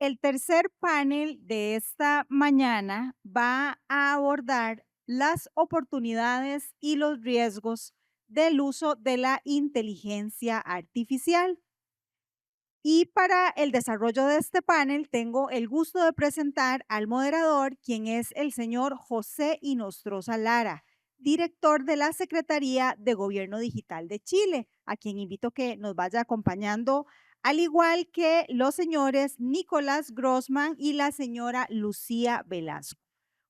El tercer panel de esta mañana va a abordar las oportunidades y los riesgos del uso de la inteligencia artificial. Y para el desarrollo de este panel tengo el gusto de presentar al moderador, quien es el señor José Inostroza Lara, director de la Secretaría de Gobierno Digital de Chile, a quien invito que nos vaya acompañando, al igual que los señores Nicolás Grossman y la señora Lucía Velasco.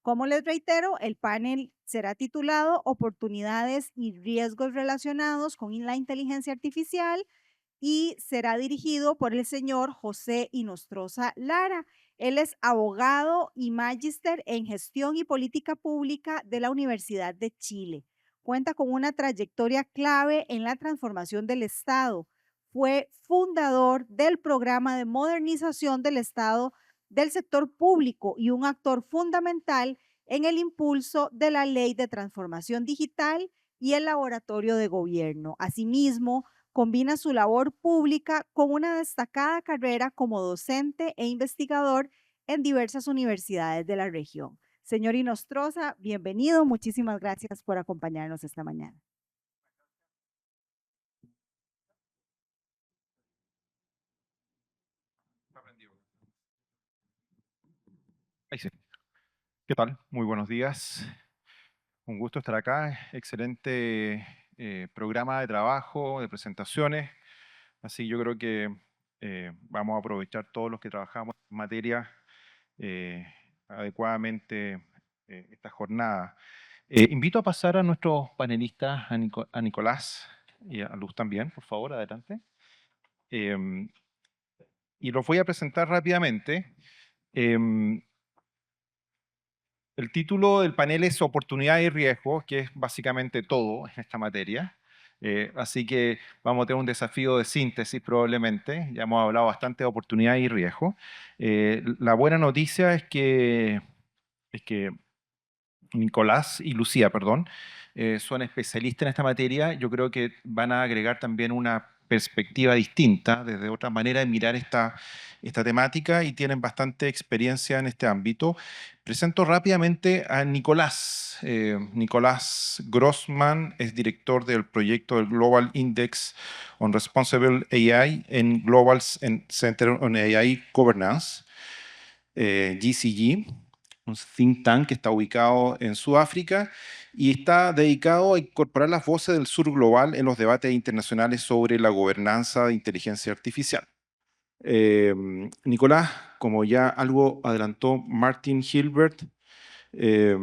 Como les reitero, el panel será titulado Oportunidades y riesgos relacionados con la inteligencia artificial y será dirigido por el señor José Inostroza Lara. Él es abogado y magíster en gestión y política pública de la Universidad de Chile. Cuenta con una trayectoria clave en la transformación del Estado. Fue fundador del programa de modernización del Estado del sector público y un actor fundamental en el impulso de la Ley de Transformación Digital y el Laboratorio de Gobierno. Asimismo, combina su labor pública con una destacada carrera como docente e investigador en diversas universidades de la región. Señor Inostroza, bienvenido. Muchísimas gracias por acompañarnos esta mañana. Ahí sí. ¿Qué tal? Muy buenos días. Un gusto estar acá. Excelente programa de trabajo, de presentaciones. Así yo creo que vamos a aprovechar todos los que trabajamos en materia eh, adecuadamente esta jornada. Invito a pasar a nuestros panelistas, a Nicolás y a Luz también, por favor, adelante. Em, y los voy a presentar rápidamente. Em, El título del panel es Oportunidad y Riesgo, que es básicamente todo en esta materia. Así que vamos a tener un desafío de síntesis probablemente. Ya hemos hablado bastante de oportunidad y riesgo. La buena noticia es que Nicolás y Lucía, perdón, son especialistas en esta materia. Yo creo que van a agregar también una perspectiva distinta, desde otra manera de mirar esta temática y tienen bastante experiencia en este ámbito. Presento rápidamente a Nicolás. Nicolás Grossman es director del proyecto del Global Index on Responsible AI en Global Center on AI Governance, GCG, un think tank que está ubicado en Sudáfrica y está dedicado a incorporar las voces del sur global en los debates internacionales sobre la gobernanza de inteligencia artificial. Nicolás, como ya algo adelantó Martin Hilbert, eh,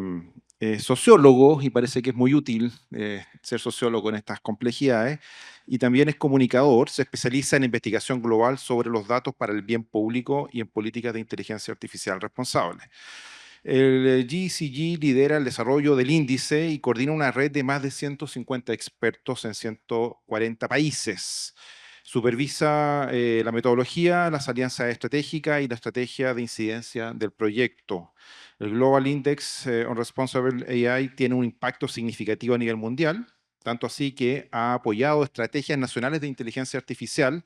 es sociólogo y parece que es muy útil ser sociólogo en estas complejidades. Y también es comunicador, se especializa en investigación global sobre los datos para el bien público y en políticas de inteligencia artificial responsable. El GCG lidera el desarrollo del índice y coordina una red de más de 150 expertos en 140 países. Supervisa la metodología, las alianzas estratégicas y la estrategia de incidencia del proyecto. El Global Index on Responsible AI tiene un impacto significativo a nivel mundial, tanto así que ha apoyado estrategias nacionales de inteligencia artificial,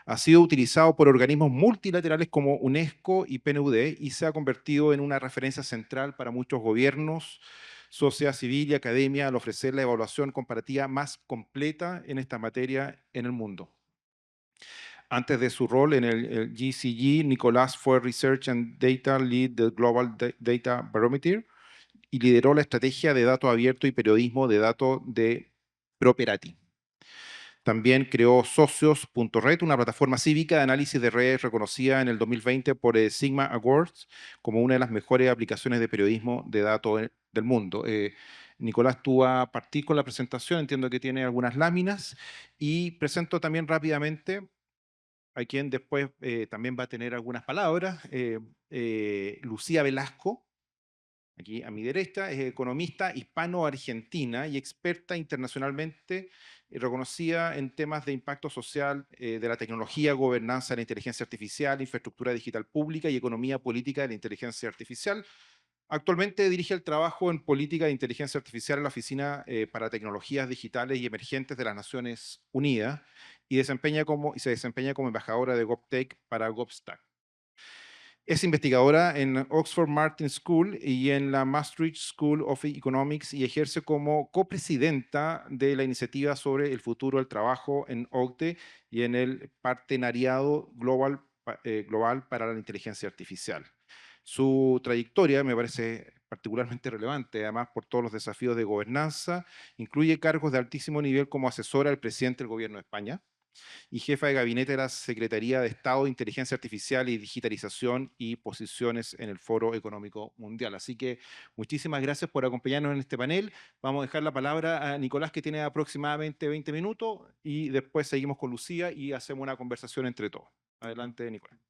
ha sido utilizado por organismos multilaterales como UNESCO y PNUD y se ha convertido en una referencia central para muchos gobiernos, sociedad civil y academia al ofrecer la evaluación comparativa más completa en esta materia en el mundo. Antes de su rol en el GCG, Nicolás fue Research and Data Lead del Global Data Barometer y lideró la estrategia de datos abiertos y periodismo de datos de Properati. También creó Socios.red, una plataforma cívica de análisis de redes reconocida en el 2020 por Sigma Awards como una de las mejores aplicaciones de periodismo de datos del mundo. Nicolás, tú vas a partir con la presentación, entiendo que tiene algunas láminas, y presento también rápidamente a quien después también va a tener algunas palabras, Lucía Velasco. Aquí a mi derecha es economista hispano-argentina y experta internacionalmente reconocida en temas de impacto social de la tecnología, gobernanza de la inteligencia artificial, infraestructura digital pública y economía política de la inteligencia artificial. Actualmente dirige el trabajo en política de inteligencia artificial en la Oficina para Tecnologías Digitales y Emergentes de las Naciones Unidas y se desempeña como embajadora de GovTech para GovStack. Es investigadora en Oxford Martin School y en la Maastricht School of Economics y ejerce como copresidenta de la iniciativa sobre el futuro del trabajo en OCDE y en el Partenariado Global para la Inteligencia Artificial. Su trayectoria me parece particularmente relevante, además por todos los desafíos de gobernanza. Incluye cargos de altísimo nivel como asesora del presidente del Gobierno de España y jefa de gabinete de la Secretaría de Estado de Inteligencia Artificial y Digitalización y posiciones en el Foro Económico Mundial. Así que muchísimas gracias por acompañarnos en este panel. Vamos a dejar la palabra a Nicolás, que tiene aproximadamente 20 minutos, y después seguimos con Lucía y hacemos una conversación entre todos. Adelante, Nicolás.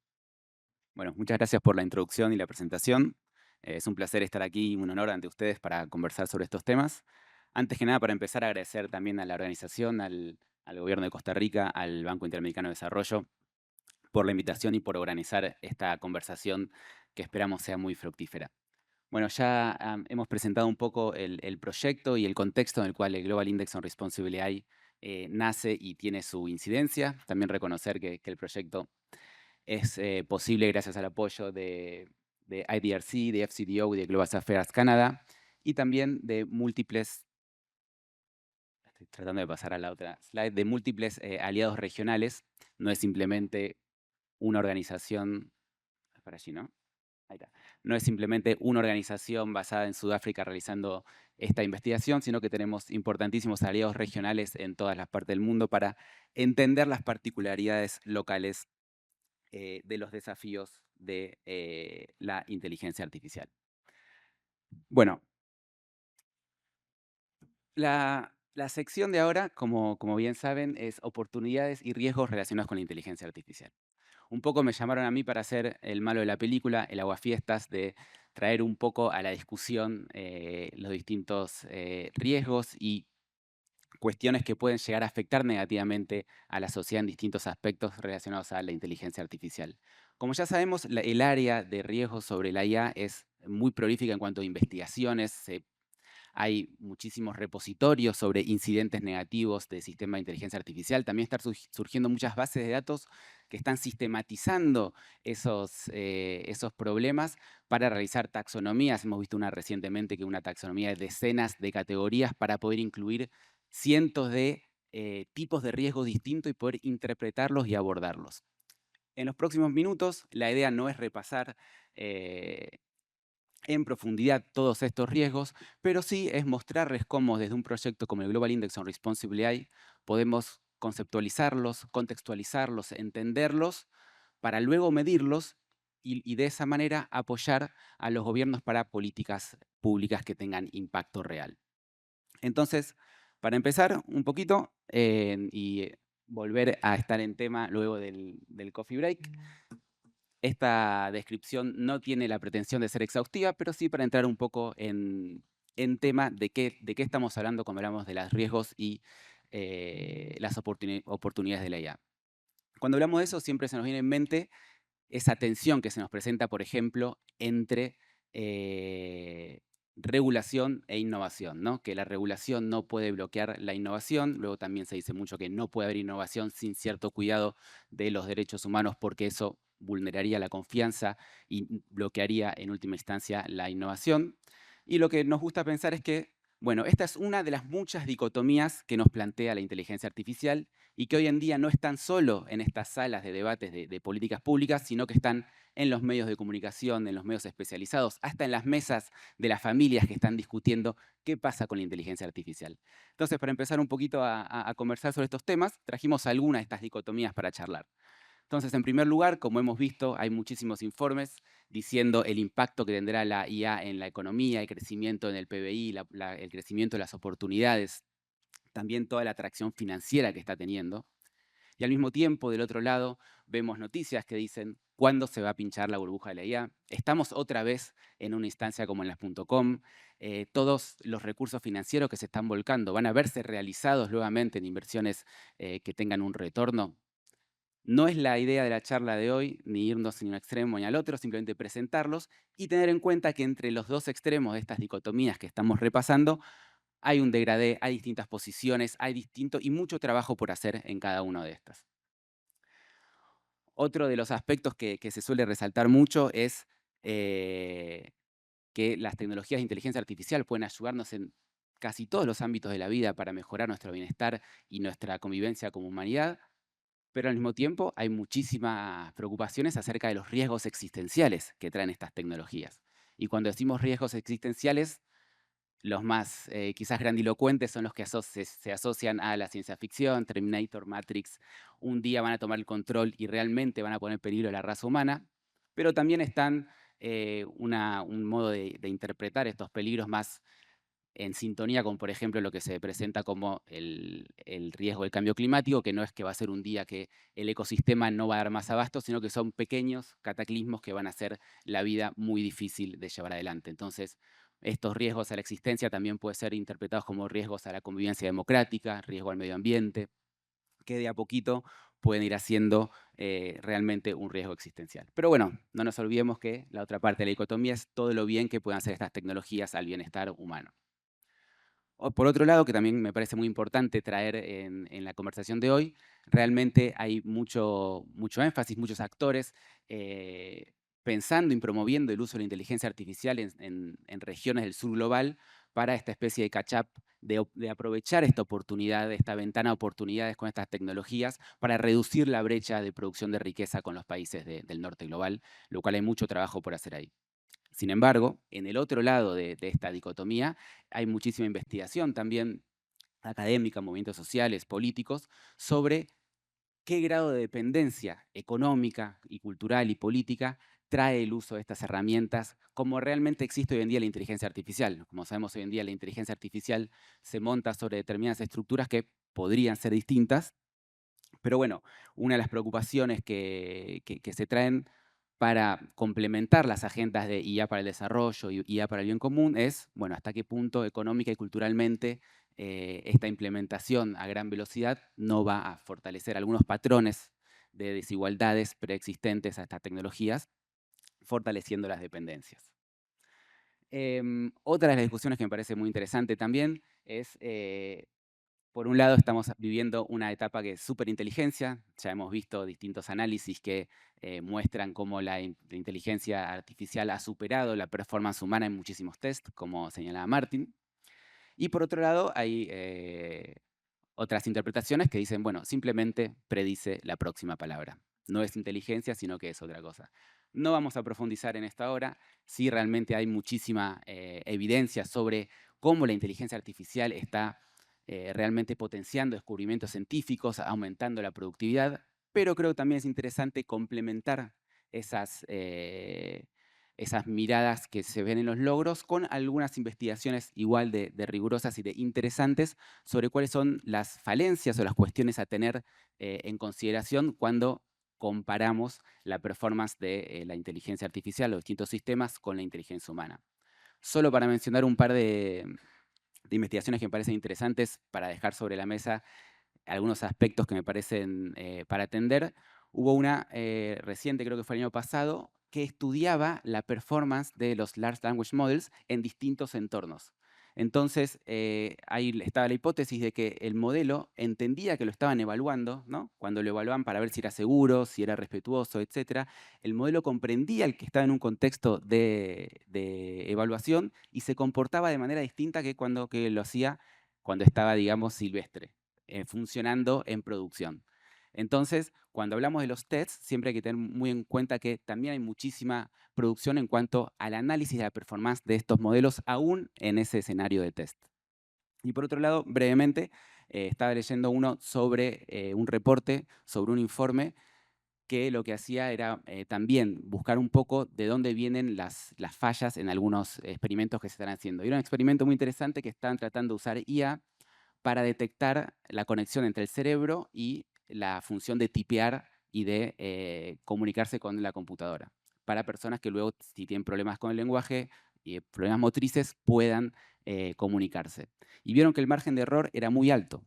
Bueno, muchas gracias por la introducción y la presentación. Es un placer estar aquí y un honor ante ustedes para conversar sobre estos temas. Antes que nada, para empezar, agradecer también a la organización, al Gobierno de Costa Rica, al Banco Interamericano de Desarrollo, por la invitación y por organizar esta conversación que esperamos sea muy fructífera. Bueno, ya hemos presentado un poco el proyecto y el contexto en el cual el Global Index on Responsible AI nace y tiene su incidencia. También reconocer que el proyecto es posible gracias al apoyo de IDRC, de FCDO y de Global Affairs Canada, y también de múltiples, estoy tratando de pasar a la otra slide, de múltiples aliados regionales. No es simplemente una organización, para allí, ¿no? Ahí está. No es simplemente una organización basada en Sudáfrica realizando esta investigación, sino que tenemos importantísimos aliados regionales en todas las partes del mundo para entender las particularidades locales de los desafíos de la inteligencia artificial. Bueno, la sección de ahora, como bien saben, es oportunidades y riesgos relacionados con la inteligencia artificial. Un poco me llamaron a mí para hacer el malo de la película, el aguafiestas, de traer un poco a la discusión los distintos riesgos y cuestiones que pueden llegar a afectar negativamente a la sociedad en distintos aspectos relacionados a la inteligencia artificial. Como ya sabemos, el área de riesgo sobre la IA es muy prolífica en cuanto a investigaciones. Hay muchísimos repositorios sobre incidentes negativos de sistemas de inteligencia artificial. También están surgiendo muchas bases de datos que están sistematizando esos problemas para realizar taxonomías. Hemos visto una recientemente, que una taxonomía de decenas de categorías para poder incluir cientos de tipos de riesgos distintos y poder interpretarlos y abordarlos. En los próximos minutos, la idea no es repasar en profundidad todos estos riesgos, pero sí es mostrarles cómo desde un proyecto como el Global Index on Responsible AI podemos conceptualizarlos, contextualizarlos, entenderlos, para luego medirlos y de esa manera apoyar a los gobiernos para políticas públicas que tengan impacto real. Entonces, para empezar un poquito y volver a estar en tema luego del coffee break, esta descripción no tiene la pretensión de ser exhaustiva, pero sí para entrar un poco en tema de qué estamos hablando cuando hablamos de los riesgos y las oportunidades de la IA. Cuando hablamos de eso, siempre se nos viene en mente esa tensión que se nos presenta, por ejemplo, entre regulación e innovación, ¿no? Que la regulación no puede bloquear la innovación. Luego también se dice mucho que no puede haber innovación sin cierto cuidado de los derechos humanos, porque eso vulneraría la confianza y bloquearía en última instancia la innovación. Y lo que nos gusta pensar es que, bueno, esta es una de las muchas dicotomías que nos plantea la inteligencia artificial y que hoy en día no están solo en estas salas de debates de políticas públicas, sino que están en los medios de comunicación, en los medios especializados, hasta en las mesas de las familias que están discutiendo qué pasa con la inteligencia artificial. Entonces, para empezar un poquito a conversar sobre estos temas, trajimos algunas de estas dicotomías para charlar. Entonces, en primer lugar, como hemos visto, hay muchísimos informes diciendo el impacto que tendrá la IA en la economía, el crecimiento en el PBI, el crecimiento de las oportunidades, también toda la atracción financiera que está teniendo. Y al mismo tiempo, del otro lado, vemos noticias que dicen cuándo se va a pinchar la burbuja de la IA. Estamos otra vez en una instancia como en las .com. Todos los recursos financieros que se están volcando van a verse realizados nuevamente en inversiones que tengan un retorno. No es la idea de la charla de hoy ni irnos ni a un extremo ni al otro, simplemente presentarlos y tener en cuenta que entre los dos extremos de estas dicotomías que estamos repasando hay un degradé, hay distintas posiciones, hay distinto y mucho trabajo por hacer en cada una de estas. Otro de los aspectos que se suele resaltar mucho es que las tecnologías de inteligencia artificial pueden ayudarnos en casi todos los ámbitos de la vida para mejorar nuestro bienestar y nuestra convivencia como humanidad, pero al mismo tiempo hay muchísimas preocupaciones acerca de los riesgos existenciales que traen estas tecnologías. Y cuando decimos riesgos existenciales, los más quizás grandilocuentes son los que se asocian a la ciencia ficción, Terminator, Matrix. Un día van a tomar el control y realmente van a poner en peligro a la raza humana, pero también están un modo de interpretar estos peligros más en sintonía con, por ejemplo, lo que se presenta como el riesgo del cambio climático, que no es que va a ser un día que el ecosistema no va a dar más abasto, sino que son pequeños cataclismos que van a hacer la vida muy difícil de llevar adelante. Entonces, estos riesgos a la existencia también pueden ser interpretados como riesgos a la convivencia democrática, riesgo al medio ambiente, que de a poquito pueden ir haciendo realmente un riesgo existencial. Pero bueno, no nos olvidemos que la otra parte de la dicotomía es todo lo bien que puedan hacer estas tecnologías al bienestar humano. Por otro lado, que también me parece muy importante traer en la conversación de hoy, realmente hay mucho énfasis, muchos actores pensando y promoviendo el uso de la inteligencia artificial en regiones del sur global para esta especie de catch-up, de aprovechar esta oportunidad, esta ventana de oportunidades con estas tecnologías para reducir la brecha de producción de riqueza con los países del norte global, lo cual hay mucho trabajo por hacer ahí. Sin embargo, en el otro lado de esta dicotomía hay muchísima investigación también académica, movimientos sociales, políticos, sobre qué grado de dependencia económica y cultural y política trae el uso de estas herramientas, como realmente existe hoy en día la inteligencia artificial. Como sabemos, hoy en día la inteligencia artificial se monta sobre determinadas estructuras que podrían ser distintas, pero bueno, una de las preocupaciones que se traen para complementar las agendas de IA para el desarrollo y IA para el bien común es, bueno, hasta qué punto económica y culturalmente esta implementación a gran velocidad no va a fortalecer algunos patrones de desigualdades preexistentes a estas tecnologías, fortaleciendo las dependencias. Otra de las discusiones que me parece muy interesante también es por un lado, estamos viviendo una etapa que es superinteligencia. Ya hemos visto distintos análisis que muestran cómo la inteligencia artificial ha superado la performance humana en muchísimos tests, como señalaba Martin. Y por otro lado, hay otras interpretaciones que dicen, bueno, simplemente predice la próxima palabra. No es inteligencia, sino que es otra cosa. No vamos a profundizar en esta hora. Sí, realmente hay muchísima evidencia sobre cómo la inteligencia artificial está realmente potenciando descubrimientos científicos, aumentando la productividad, pero creo que también es interesante complementar esas miradas que se ven en los logros con algunas investigaciones igual de rigurosas y de interesantes sobre cuáles son las falencias o las cuestiones a tener en consideración cuando comparamos la performance de la inteligencia artificial, los distintos sistemas, con la inteligencia humana. Solo para mencionar un par de investigaciones que me parecen interesantes para dejar sobre la mesa algunos aspectos que me parecen para atender. Hubo una reciente, creo que fue el año pasado, que estudiaba la performance de los Large Language Models en distintos entornos. Entonces, ahí estaba la hipótesis de que el modelo entendía que lo estaban evaluando, ¿no? Cuando lo evaluaban para ver si era seguro, si era respetuoso, etc. El modelo comprendía el que estaba en un contexto de evaluación y se comportaba de manera distinta que cuando lo hacía cuando estaba, digamos, silvestre, funcionando en producción. Entonces, cuando hablamos de los tests, siempre hay que tener muy en cuenta que también hay muchísima producción en cuanto al análisis de la performance de estos modelos, aún en ese escenario de test. Y por otro lado, brevemente, estaba leyendo uno sobre un reporte, sobre un informe que lo que hacía era también buscar un poco de dónde vienen las fallas en algunos experimentos que se están haciendo. Y era un experimento muy interesante que estaban tratando de usar IA para detectar la conexión entre el cerebro y la función de tipear y de comunicarse con la computadora, para personas que luego, si tienen problemas con el lenguaje y problemas motrices, puedan comunicarse. Y vieron que el margen de error era muy alto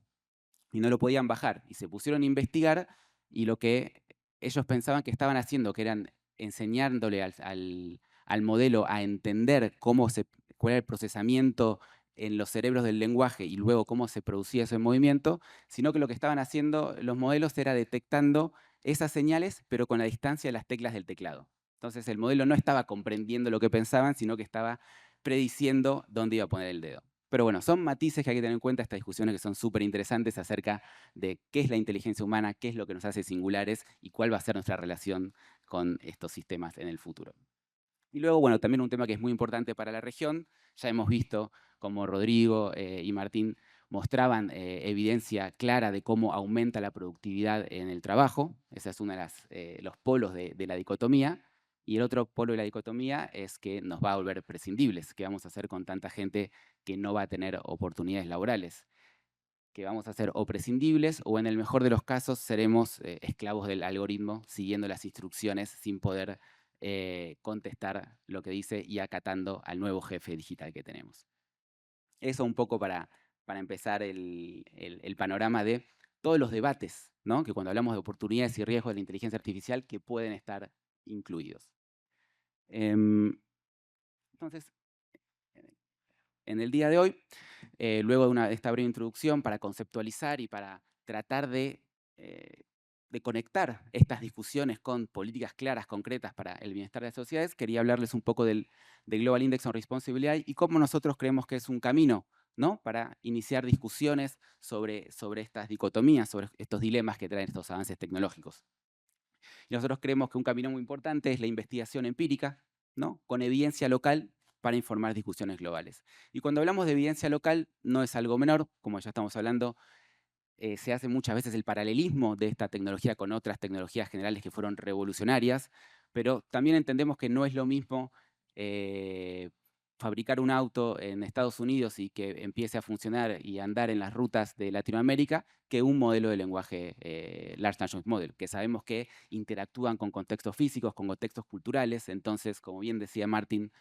y no lo podían bajar. Y se pusieron a investigar y lo que ellos pensaban que estaban haciendo, que eran enseñándole al modelo a entender cuál era el procesamiento en los cerebros del lenguaje y luego cómo se producía ese movimiento, sino que lo que estaban haciendo los modelos era detectando esas señales, pero con la distancia de las teclas del teclado. Entonces el modelo no estaba comprendiendo lo que pensaban, sino que estaba prediciendo dónde iba a poner el dedo. Pero bueno, son matices que hay que tener en cuenta, estas discusiones que son súper interesantes acerca de qué es la inteligencia humana, qué es lo que nos hace singulares y cuál va a ser nuestra relación con estos sistemas en el futuro. Y luego, bueno, también un tema que es muy importante para la región, ya hemos visto como Rodrigo y Martín mostraban evidencia clara de cómo aumenta la productividad en el trabajo. Ese es uno de los polos de la dicotomía. Y el otro polo de la dicotomía es que nos va a volver prescindibles. ¿Qué vamos a hacer con tanta gente que no va a tener oportunidades laborales? Que vamos a ser o prescindibles o en el mejor de los casos seremos esclavos del algoritmo siguiendo las instrucciones sin poder contestar lo que dice y acatando al nuevo jefe digital que tenemos. Eso un poco para empezar el panorama de todos los debates, ¿no? Que cuando hablamos de oportunidades y riesgos de la inteligencia artificial que pueden estar incluidos. Entonces, en el día de hoy, luego de esta breve introducción para conceptualizar y para tratar de conectar estas discusiones con políticas claras, concretas para el bienestar de las sociedades, quería hablarles un poco del Global Index on Responsible AI y cómo nosotros creemos que es un camino, ¿no?, para iniciar discusiones sobre estas dicotomías, sobre estos dilemas que traen estos avances tecnológicos. Y nosotros creemos que un camino muy importante es la investigación empírica, ¿no?, con evidencia local para informar discusiones globales. Y cuando hablamos de evidencia local, no es algo menor, como ya estamos hablando, se hace muchas veces el paralelismo de esta tecnología con otras tecnologías generales que fueron revolucionarias, pero también entendemos que no es lo mismo fabricar un auto en Estados Unidos y que empiece a funcionar y andar en las rutas de Latinoamérica que un modelo de lenguaje Large Language Model, que sabemos que interactúan con contextos físicos, con contextos culturales. Entonces, como bien decía Martín,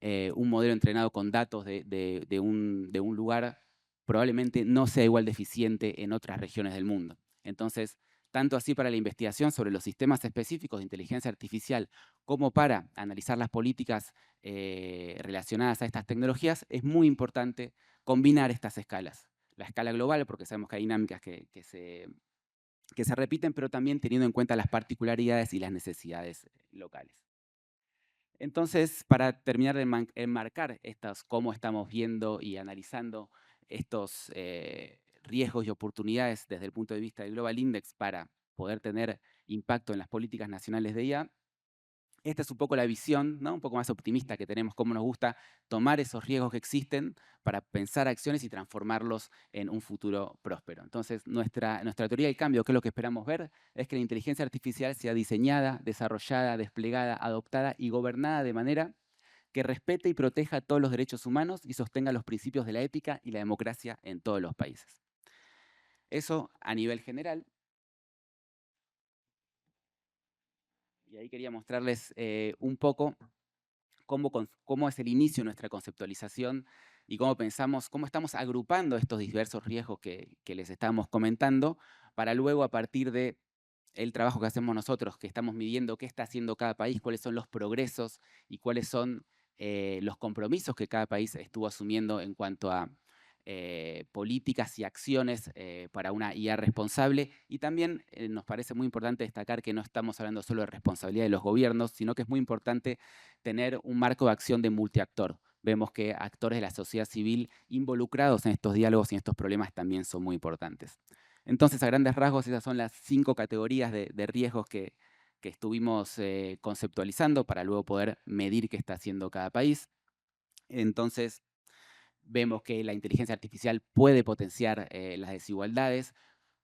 un modelo entrenado con datos de un lugar probablemente no sea igual de eficiente en otras regiones del mundo. Entonces, tanto así para la investigación sobre los sistemas específicos de inteligencia artificial como para analizar las políticas relacionadas a estas tecnologías, es muy importante combinar estas escalas. La escala global, porque sabemos que hay dinámicas que se repiten, pero también teniendo en cuenta las particularidades y las necesidades locales. Entonces, para terminar de enmarcar cómo estamos viendo y analizando estos riesgos y oportunidades desde el punto de vista del Global Index para poder tener impacto en las políticas nacionales de IA, esta es un poco la visión, ¿no?, un poco más optimista que tenemos, cómo nos gusta tomar esos riesgos que existen para pensar acciones y transformarlos en un futuro próspero. Entonces, nuestra teoría del cambio, que es lo que esperamos ver, es que la inteligencia artificial sea diseñada, desarrollada, desplegada, adoptada y gobernada de manera que respete y proteja todos los derechos humanos y sostenga los principios de la ética y la democracia en todos los países. Eso a nivel general. Y ahí quería mostrarles un poco cómo es el inicio de nuestra conceptualización y cómo pensamos, cómo estamos agrupando estos diversos riesgos que les estamos comentando, para luego, a partir de el trabajo que hacemos nosotros, que estamos midiendo qué está haciendo cada país, cuáles son los progresos y cuáles son los compromisos que cada país estuvo asumiendo en cuanto a políticas y acciones para una IA responsable. Y también nos parece muy importante destacar que no estamos hablando solo de responsabilidad de los gobiernos, sino que es muy importante tener un marco de acción de multiactor. Vemos que actores de la sociedad civil involucrados en estos diálogos y en estos problemas también son muy importantes. Entonces, a grandes rasgos, esas son las 5 categorías de riesgos que estuvimos conceptualizando para luego poder medir qué está haciendo cada país. Entonces, vemos que la inteligencia artificial puede potenciar las desigualdades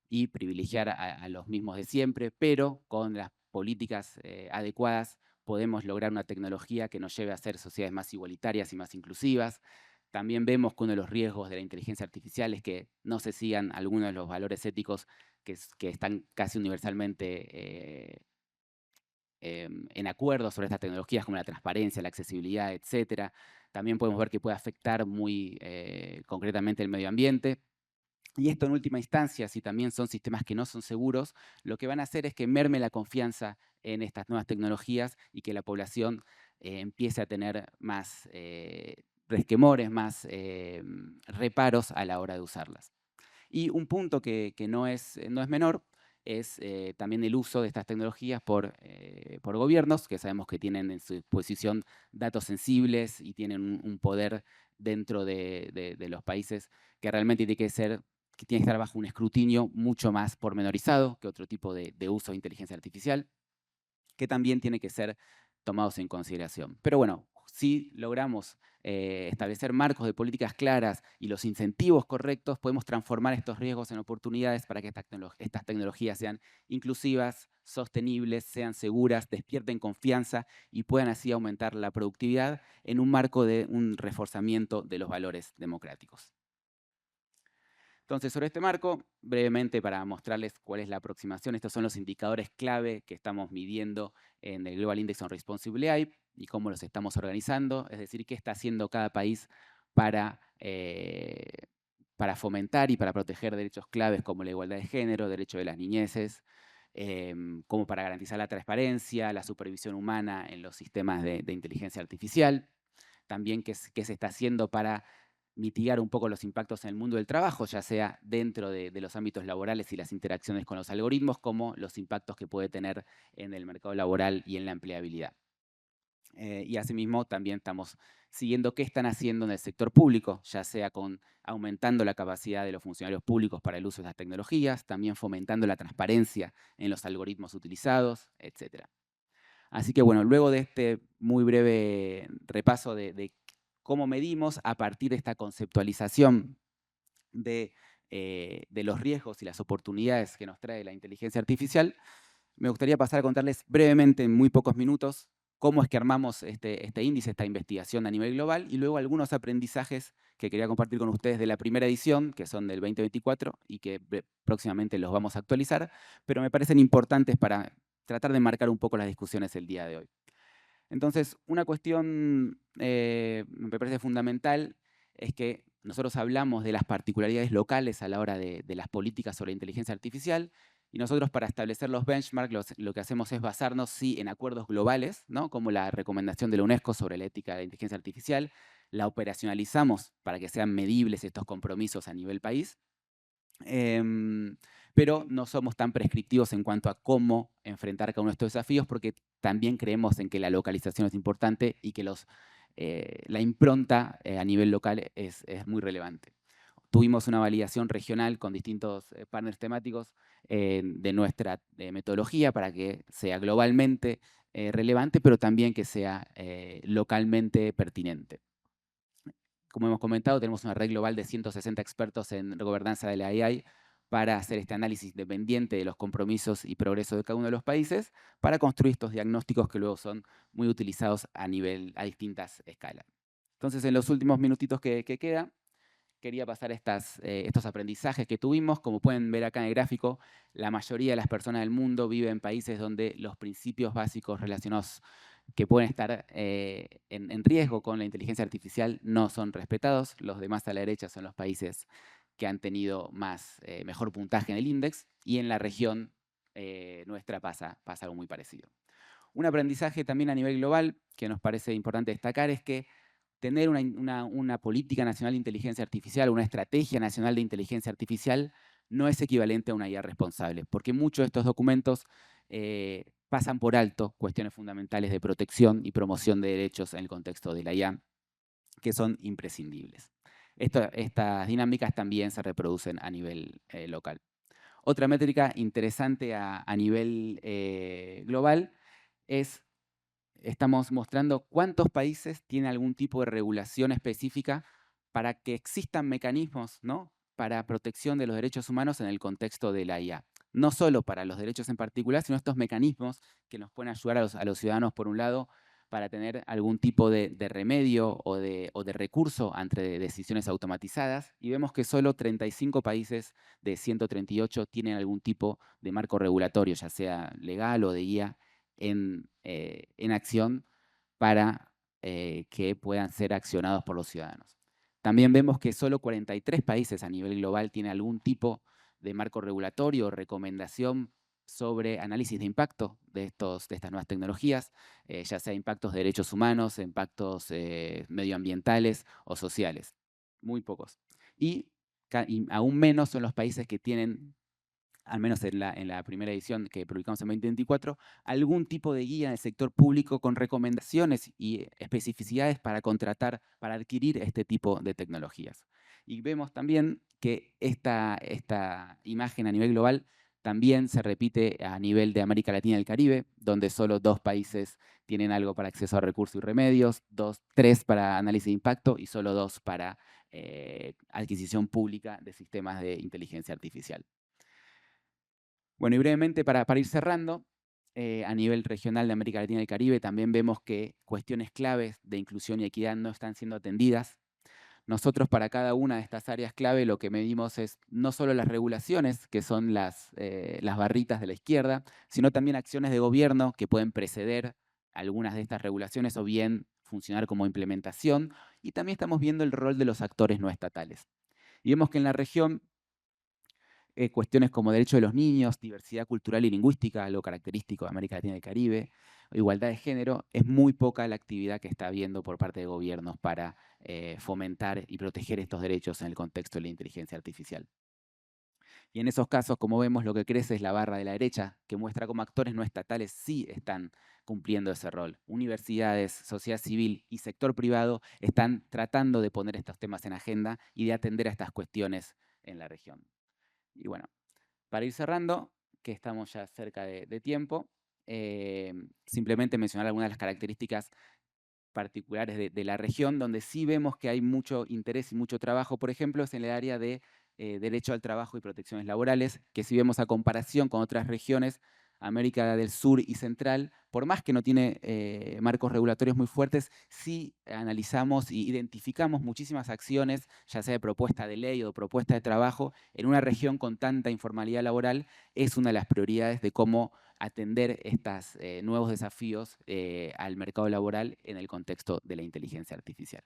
y privilegiar a los mismos de siempre, pero con las políticas adecuadas podemos lograr una tecnología que nos lleve a ser sociedades más igualitarias y más inclusivas. También vemos que uno de los riesgos de la inteligencia artificial es que no se sigan algunos de los valores éticos que están casi universalmente en acuerdo sobre estas tecnologías, como la transparencia, la accesibilidad, etcétera. También podemos ver que puede afectar muy concretamente el medio ambiente. Y esto en última instancia, si también son sistemas que no son seguros, lo que van a hacer es que merme la confianza en estas nuevas tecnologías y que la población empiece a tener más resquemores, más reparos a la hora de usarlas. Y un punto que no es menor es también el uso de estas tecnologías por gobiernos que sabemos que tienen en su disposición datos sensibles y tienen un poder dentro de los países que realmente tiene que estar bajo un escrutinio mucho más pormenorizado que otro tipo de uso de inteligencia artificial, que también tiene que ser tomados en consideración. Pero bueno, si logramos establecer marcos de políticas claras y los incentivos correctos, podemos transformar estos riesgos en oportunidades para que estas tecnologías sean inclusivas, sostenibles, sean seguras, despierten confianza y puedan así aumentar la productividad en un marco de un reforzamiento de los valores democráticos. Entonces, sobre este marco, brevemente para mostrarles cuál es la aproximación, estos son los indicadores clave que estamos midiendo en el Global Index on Responsible AI y cómo los estamos organizando, es decir, qué está haciendo cada país para fomentar y para proteger derechos claves como la igualdad de género, derecho de las niñeces, como para garantizar la transparencia, la supervisión humana en los sistemas de inteligencia artificial, también qué se está haciendo para mitigar un poco los impactos en el mundo del trabajo, ya sea dentro de los ámbitos laborales y las interacciones con los algoritmos, como los impactos que puede tener en el mercado laboral y en la empleabilidad. Y asimismo también estamos siguiendo qué están haciendo en el sector público, ya sea aumentando la capacidad de los funcionarios públicos para el uso de las tecnologías, también fomentando la transparencia en los algoritmos utilizados, etc. Así que bueno, luego de este muy breve repaso de cómo medimos a partir de esta conceptualización de los riesgos y las oportunidades que nos trae la inteligencia artificial, me gustaría pasar a contarles brevemente, en muy pocos minutos, cómo es que armamos este índice, esta investigación a nivel global, y luego algunos aprendizajes que quería compartir con ustedes de la primera edición, que son del 2024, y que próximamente los vamos a actualizar, pero me parecen importantes para tratar de marcar un poco las discusiones el día de hoy. Entonces, una cuestión me parece fundamental es que nosotros hablamos de las particularidades locales a la hora de las políticas sobre inteligencia artificial y nosotros para establecer los benchmarks lo que hacemos es basarnos sí en acuerdos globales, ¿no? Como la recomendación de la UNESCO sobre la ética de la inteligencia artificial, la operacionalizamos para que sean medibles estos compromisos a nivel país, pero no somos tan prescriptivos en cuanto a cómo enfrentar cada uno de estos desafíos, porque también creemos en que la localización es importante y que la impronta a nivel local es muy relevante. Tuvimos una validación regional con distintos partners temáticos de nuestra metodología para que sea globalmente relevante, pero también que sea localmente pertinente. Como hemos comentado, tenemos una red global de 160 expertos en gobernanza de la AI para hacer este análisis independiente de los compromisos y progresos de cada uno de los países para construir estos diagnósticos que luego son muy utilizados a distintas escalas. Entonces, en los últimos minutitos que queda, quería pasar estos aprendizajes que tuvimos. Como pueden ver acá en el gráfico, la mayoría de las personas del mundo vive en países donde los principios básicos relacionados que pueden estar en riesgo con la inteligencia artificial no son respetados. Los demás a la derecha son los países que han tenido mejor puntaje en el índice, y en la región nuestra pasa algo muy parecido. Un aprendizaje también a nivel global que nos parece importante destacar es que tener una política nacional de inteligencia artificial, una estrategia nacional de inteligencia artificial, no es equivalente a una IA responsable, porque muchos de estos documentos pasan por alto cuestiones fundamentales de protección y promoción de derechos en el contexto de la IA, que son imprescindibles. Estas dinámicas también se reproducen a nivel local. Otra métrica interesante a nivel global es estamos mostrando cuántos países tienen algún tipo de regulación específica para que existan mecanismos, ¿no?, para protección de los derechos humanos en el contexto de la IA. No solo para los derechos en particular, sino estos mecanismos que nos pueden ayudar a los ciudadanos, por un lado, para tener algún tipo de remedio o de recurso ante decisiones automatizadas. Y vemos que solo 35 países de 138 tienen algún tipo de marco regulatorio, ya sea legal o de IA, en acción para que puedan ser accionados por los ciudadanos. También vemos que solo 43 países a nivel global tienen algún tipo de marco regulatorio o recomendación sobre análisis de impacto de estas nuevas tecnologías, ya sea impactos de derechos humanos, impactos medioambientales o sociales. Muy pocos. Y aún menos son los países que tienen al menos en la primera edición que publicamos en 2024, algún tipo de guía en el sector público con recomendaciones y especificidades para contratar, para adquirir este tipo de tecnologías. Y vemos también que esta imagen a nivel global también se repite a nivel de América Latina y el Caribe, donde solo 2 países tienen algo para acceso a recursos y remedios, 3 para análisis de impacto y solo 2 para adquisición pública de sistemas de inteligencia artificial. Bueno, y brevemente para ir cerrando, a nivel regional de América Latina y el Caribe también vemos que cuestiones claves de inclusión y equidad no están siendo atendidas. Nosotros para cada una de estas áreas clave lo que medimos es no solo las regulaciones, que son las barritas de la izquierda, sino también acciones de gobierno que pueden preceder algunas de estas regulaciones o bien funcionar como implementación. Y también estamos viendo el rol de los actores no estatales. Y vemos que en la región cuestiones como derechos de los niños, diversidad cultural y lingüística, algo característico de América Latina y el Caribe, igualdad de género, es muy poca la actividad que está habiendo por parte de gobiernos para fomentar y proteger estos derechos en el contexto de la inteligencia artificial. Y en esos casos, como vemos, lo que crece es la barra de la derecha, que muestra cómo actores no estatales sí están cumpliendo ese rol. Universidades, sociedad civil y sector privado están tratando de poner estos temas en agenda y de atender a estas cuestiones en la región. Y bueno, para ir cerrando, que estamos ya cerca de tiempo, simplemente mencionar algunas de las características particulares de la región, donde sí vemos que hay mucho interés y mucho trabajo, por ejemplo, es en el área de derecho al trabajo y protecciones laborales, que si vemos a comparación con otras regiones, América del Sur y Central, por más que no tiene marcos regulatorios muy fuertes, sí analizamos y identificamos muchísimas acciones, ya sea de propuesta de ley o de propuesta de trabajo, en una región con tanta informalidad laboral, es una de las prioridades de cómo atender estos nuevos desafíos al mercado laboral en el contexto de la inteligencia artificial.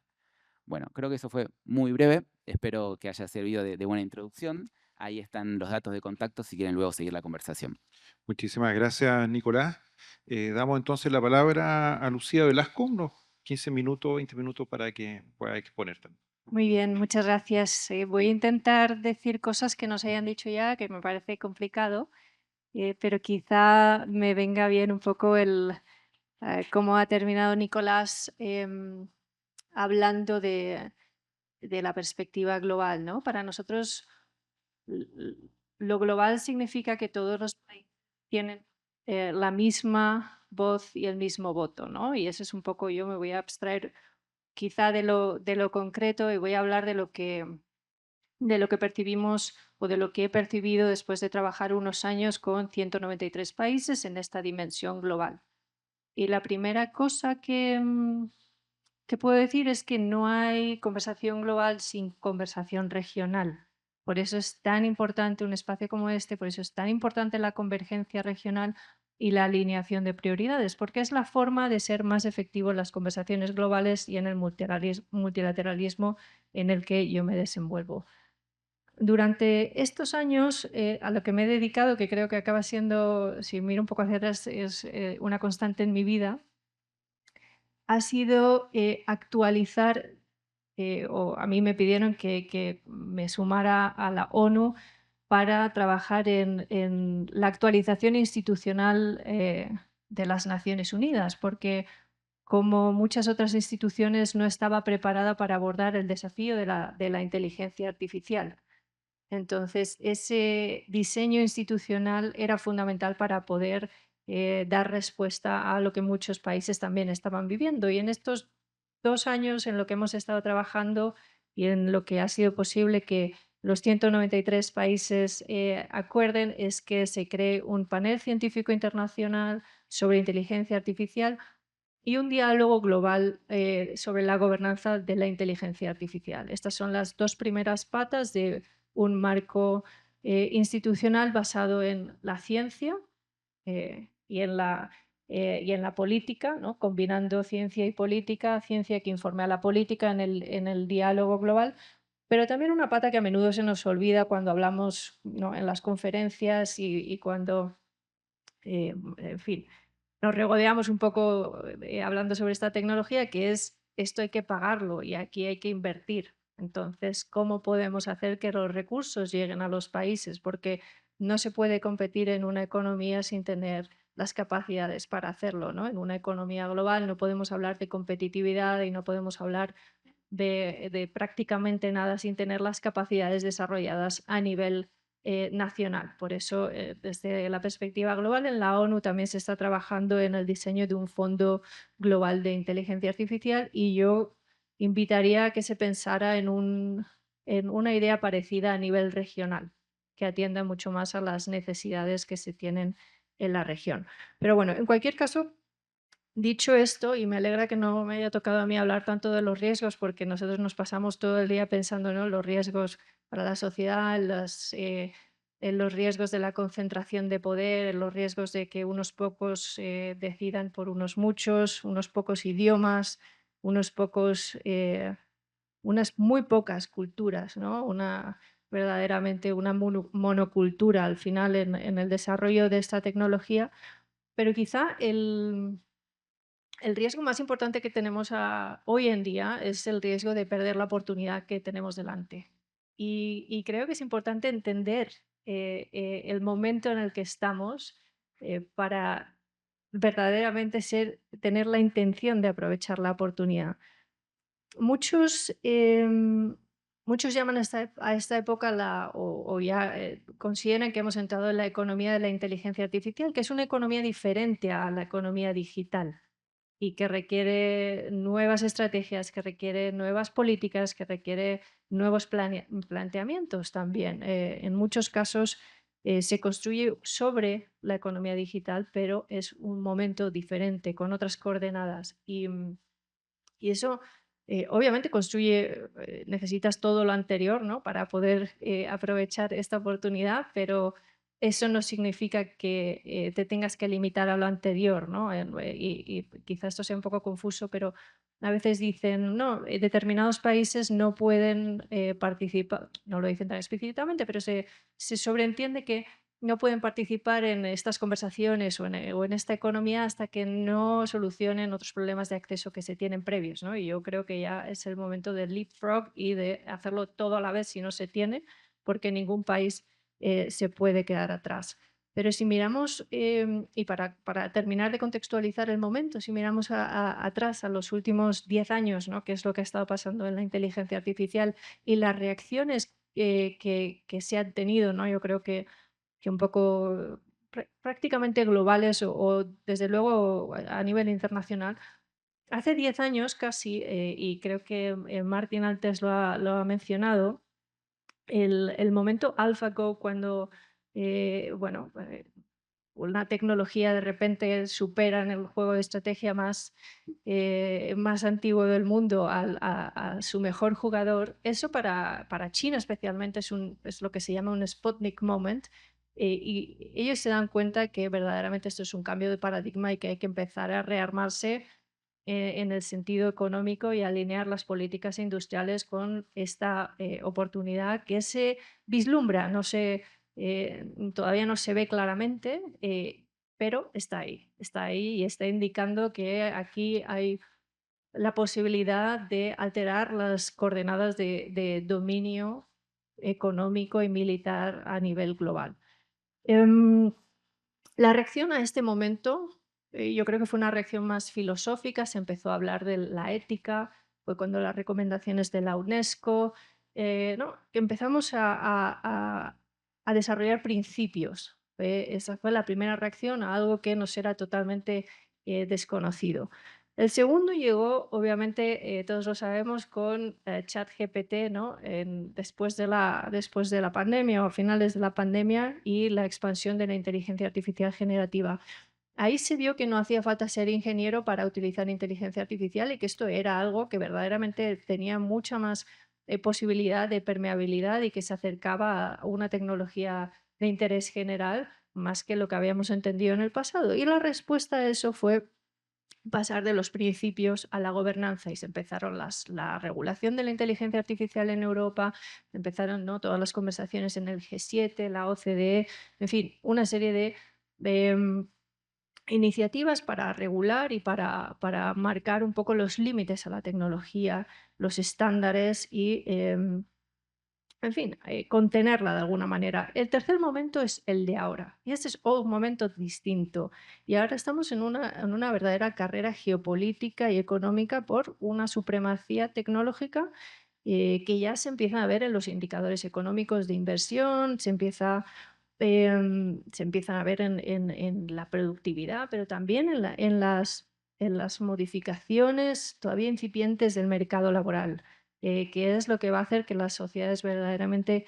Bueno, creo que eso fue muy breve, espero que haya servido de buena introducción. Ahí están los datos de contacto si quieren luego seguir la conversación. Muchísimas gracias, Nicolás. Damos entonces la palabra a Lucía Velasco, unos 15 minutos, 20 minutos para que pueda exponer también. Muy bien, muchas gracias. Voy a intentar decir cosas que nos hayan dicho ya, que me parece complicado, pero quizá me venga bien un poco cómo ha terminado Nicolás hablando de la perspectiva global, ¿no? Para nosotros, lo global significa que todos los países tienen la misma voz y el mismo voto, ¿no? Y eso es un poco, yo me voy a abstraer quizá de lo concreto y voy a hablar de lo que percibimos o de lo que he percibido después de trabajar unos años con 193 países en esta dimensión global. Y la primera cosa que puedo decir es que no hay conversación global sin conversación regional. Por eso es tan importante un espacio como este, por eso es tan importante la convergencia regional y la alineación de prioridades, porque es la forma de ser más efectivo en las conversaciones globales y en el multilateralismo en el que yo me desenvuelvo. Durante estos años, a lo que me he dedicado, que creo que acaba siendo, si miro un poco hacia atrás, es una constante en mi vida, ha sido actualizar, o a mí me pidieron que me sumara a la ONU para trabajar en la actualización institucional de las Naciones Unidas, porque como muchas otras instituciones no estaba preparada para abordar el desafío de la inteligencia artificial. Entonces, ese diseño institucional era fundamental para poder dar respuesta a lo que muchos países también estaban viviendo. Y en estos 2 años en lo que hemos estado trabajando y en lo que ha sido posible que los 193 países acuerden es que se cree un panel científico internacional sobre inteligencia artificial y un diálogo global sobre la gobernanza de la inteligencia artificial. Estas son las 2 primeras patas de un marco institucional basado en la ciencia y en la política, ¿no? Combinando ciencia y política, ciencia que informe a la política en el diálogo global, pero también una pata que a menudo se nos olvida cuando hablamos, ¿no?, en las conferencias y cuando, en fin, nos regodeamos un poco hablando sobre esta tecnología, que es esto hay que pagarlo y aquí hay que invertir. Entonces, ¿cómo podemos hacer que los recursos lleguen a los países? Porque no se puede competir en una economía sin tener las capacidades para hacerlo, ¿no? En una economía global no podemos hablar de competitividad y no podemos hablar de prácticamente nada sin tener las capacidades desarrolladas a nivel nacional. Por eso, desde la perspectiva global, en la ONU también se está trabajando en el diseño de un fondo global de inteligencia artificial, y yo invitaría a que se pensara en una idea parecida a nivel regional, que atienda mucho más a las necesidades que se tienen en la región. Pero bueno, en cualquier caso, dicho esto, y me alegra que no me haya tocado a mí hablar tanto de los riesgos, porque nosotros nos pasamos todo el día pensando, ¿no?, los riesgos para la sociedad, en los riesgos de la concentración de poder, en los riesgos de que unos pocos decidan por unos muchos, unos pocos idiomas, unos pocos, unas muy pocas culturas, ¿no? Verdaderamente una monocultura al final en el desarrollo de esta tecnología. Pero quizá el riesgo más importante que tenemos hoy en día es el riesgo de perder la oportunidad que tenemos delante. Y creo que es importante entender el momento en el que estamos para verdaderamente tener la intención de aprovechar la oportunidad. Muchos, muchos llaman a esta época o ya consideran que hemos entrado en la economía de la inteligencia artificial, que es una economía diferente a la economía digital y que requiere nuevas estrategias, que requiere nuevas políticas, que requiere nuevos planteamientos también. En muchos casos se construye sobre la economía digital, pero es un momento diferente, con otras coordenadas. Y eso obviamente necesitas todo lo anterior, ¿no?, para poder aprovechar esta oportunidad, pero eso no significa que te tengas que limitar a lo anterior, ¿no? Y quizás esto sea un poco confuso, pero a veces dicen, no, determinados países no pueden participar, no lo dicen tan explícitamente, pero se sobreentiende que no pueden participar en estas conversaciones o en esta economía hasta que no solucionen otros problemas de acceso que se tienen previos, ¿no? Y yo creo que ya es el momento del leapfrog y de hacerlo todo a la vez si no se tiene, porque ningún país se puede quedar atrás. Pero si miramos, y para terminar de contextualizar el momento, si miramos atrás a los últimos 10 años, ¿no?, qué es lo que ha estado pasando en la inteligencia artificial y las reacciones que se han tenido, ¿no? Yo creo que un poco prácticamente globales o desde luego a nivel internacional. Hace 10 años casi, y creo que Martin antes lo ha mencionado, el momento AlphaGo, cuando bueno, una tecnología de repente supera en el juego de estrategia más antiguo del mundo a su mejor jugador. Eso para China especialmente es lo que se llama un Sputnik moment, y ellos se dan cuenta que verdaderamente esto es un cambio de paradigma y que hay que empezar a rearmarse en el sentido económico y alinear las políticas industriales con esta oportunidad que se vislumbra. No sé, todavía no se ve claramente, pero está ahí y está indicando que aquí hay la posibilidad de alterar las coordenadas de dominio económico y militar a nivel global. Em, la reacción a este momento, yo creo que fue una reacción más filosófica. Se empezó a hablar de la ética, fue cuando las recomendaciones de la UNESCO, ¿no?, que empezamos a desarrollar principios. Esa fue la primera reacción a algo que nos era totalmente desconocido. El segundo llegó, obviamente, todos lo sabemos, con ChatGPT, ¿no?, después de la pandemia o a finales de la pandemia y la expansión de la inteligencia artificial generativa. Ahí se vio que no hacía falta ser ingeniero para utilizar inteligencia artificial y que esto era algo que verdaderamente tenía mucha más posibilidad de permeabilidad y que se acercaba a una tecnología de interés general más que lo que habíamos entendido en el pasado. Y la respuesta a eso fue pasar de los principios a la gobernanza, y se empezaron la regulación de la inteligencia artificial en Europa, empezaron, ¿no?, todas las conversaciones en el G7, la OCDE, en fin, una serie de iniciativas para regular y para marcar un poco los límites a la tecnología, los estándares en fin, contenerla de alguna manera. El tercer momento es el de ahora, y este es un momento distinto. Y ahora estamos en una verdadera carrera geopolítica y económica por una supremacía tecnológica que ya se empieza a ver en los indicadores económicos de inversión, se empiezan a ver en la productividad, pero también en las modificaciones todavía incipientes del mercado laboral, que es lo que va a hacer que las sociedades verdaderamente